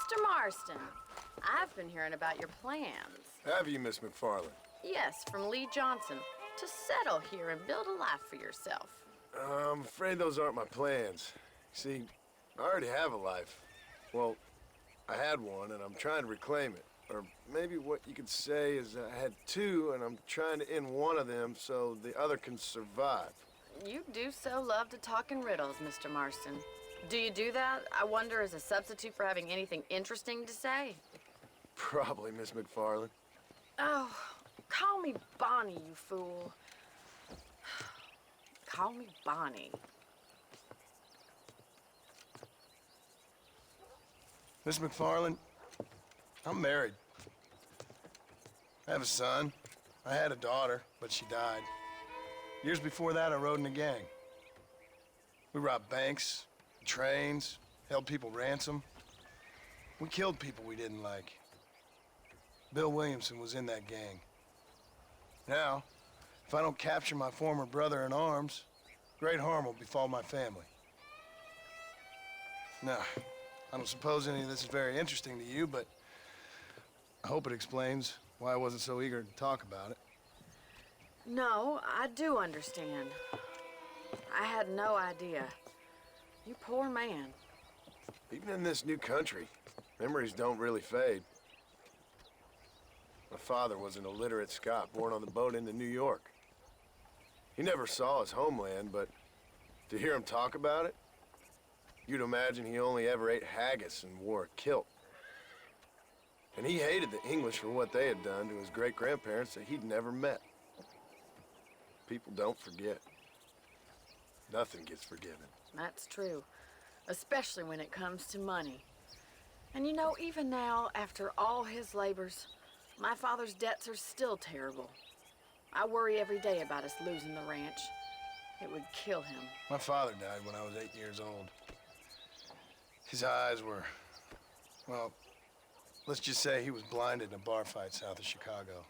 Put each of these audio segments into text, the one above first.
Mr. Marston, I've been hearing about your plans. Have you, Miss McFarland? Yes, from Lee Johnson, to settle here and build a life for yourself. I'm afraid those aren't my plans. See, I already have a life. Well, I had one, and I'm trying to reclaim it. Or maybe what you could say is I had two, and I'm trying to end one of them so the other can survive. You do so love to talk in riddles, Mr. Marston. Do you do that, I wonder, as a substitute for having anything interesting to say? Probably, Miss McFarland. Oh, call me Bonnie, you fool. Call me Bonnie. Miss McFarland, I'm married. I have a son. I had a daughter, but she died. Years before that, I rode in a gang. We robbed banks, trains, held people ransom. We killed people we didn't like. Bill Williamson was in that gang. Now, if I don't capture my former brother in arms, great harm will befall my family. Now, I don't suppose any of this is very interesting to you, but I hope it explains why I wasn't so eager to talk about it. No, I do understand. I had no idea. You poor man. Even in this new country, memories don't really fade. My father was an illiterate Scot born on the boat into New York. He never saw his homeland, but to hear him talk about it, you'd imagine he only ever ate haggis and wore a kilt. And he hated the English for what they had done to his great-grandparents that he'd never met. People don't forget. Nothing gets forgiven. That's true, especially when it comes to money. And you know, even now, after all his labors, my father's debts are still terrible. I worry every day about us losing the ranch. It would kill him. My father died when I was 8 years old. His eyes were, well, let's just say he was blinded in a bar fight south of Chicago.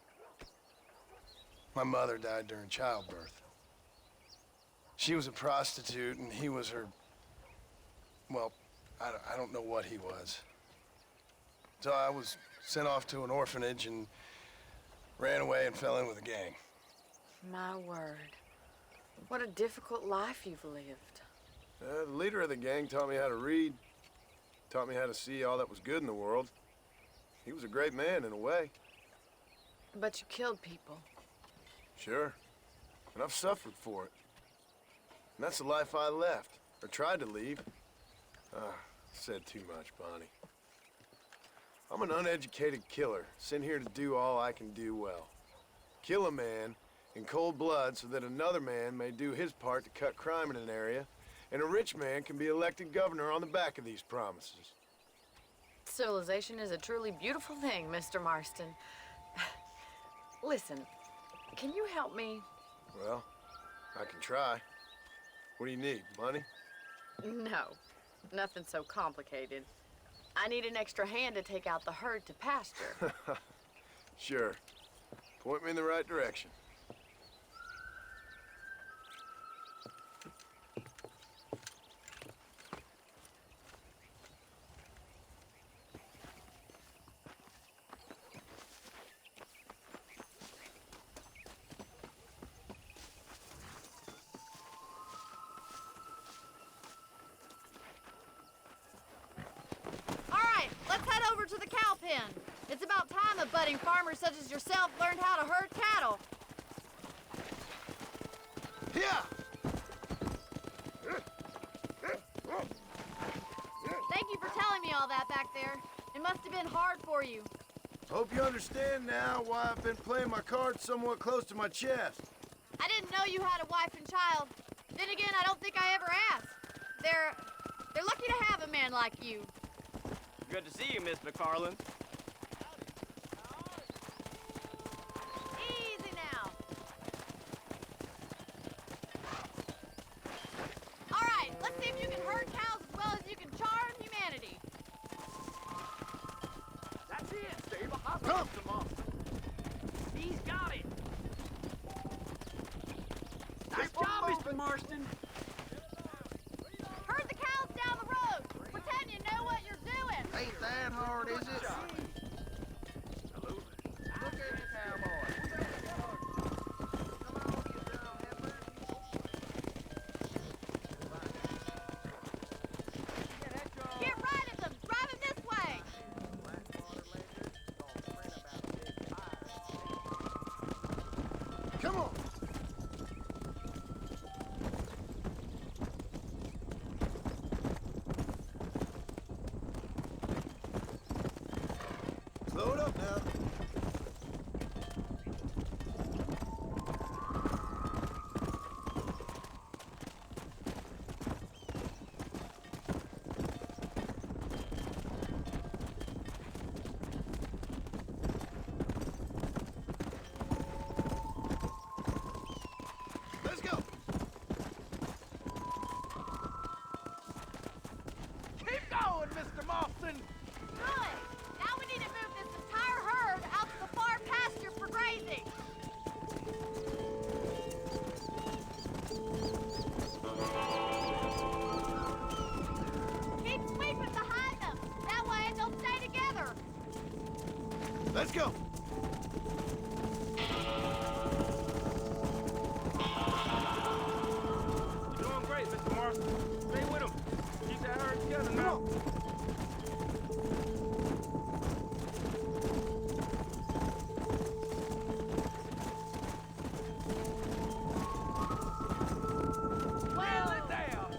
My mother died during childbirth. She was a prostitute, and he was her, well, I don't know what he was. So I was sent off to an orphanage and ran away and fell in with a gang. My word. What a difficult life you've lived. The leader of the gang taught me how to read, taught me how to see all that was good in the world. He was a great man in a way. But you killed people. Sure. And I've suffered for it. And that's the life I left, or tried to leave. Said too much, Bonnie. I'm an uneducated killer, sent here to do all I can do well. Kill a man in cold blood so that another man may do his part to cut crime in an area, and a rich man can be elected governor on the back of these promises. Civilization is a truly beautiful thing, Mr. Marston. Listen, can you help me? Well, I can try. What do you need, money? No, nothing so complicated. I need an extra hand to take out the herd to pasture. Sure. Point me in the right direction. To the cow pen. It's about time a budding farmer such as yourself learned how to herd cattle. Yeah. Thank you for telling me all that back there. It must have been hard for you. Hope you understand now why I've been playing my cards somewhat close to my chest. I didn't know you had a wife and child. Then again, I don't think I ever asked. They're lucky to have a man like you. Good to see you, Miss McFarland. Easy now. All right, let's see if you can herd cows as well as you can charm humanity. That's it, Steve. I'll Come. some up. He's got it. Nice job, Mr. Marston. Herd the cows down the road. Pretend you know what you're doing. Ain't that hard, is it? Look at the cowboy. Come on, you dumb heifer. Get right at them! Drive him this way! Come on. Slow it up now. Let's go. Keep going, Mr. Marston. Good! Now we need to move this entire herd out to the far pasture for grazing. Keep sweeping behind them. That way they'll stay together. Let's go. You're doing great, Mr. Marston. Stay with him. Keep that herd together now. Wheel it down.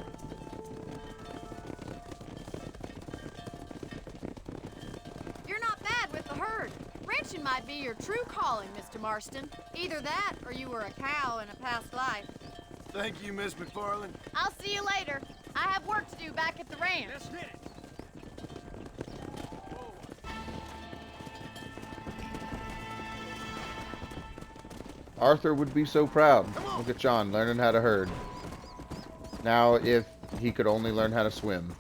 You're not bad with the herd. Ranching might be your true calling, Mr. Marston. Either that, or you were a cow in a past life. Thank you, Miss McFarland. I'll see you later. I have work to do back at the ranch. Let's hit it. Arthur would be so proud. Look at John learning how to herd. Now, if he could only learn how to swim.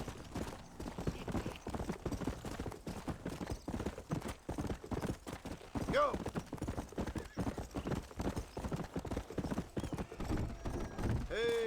Go. Hey.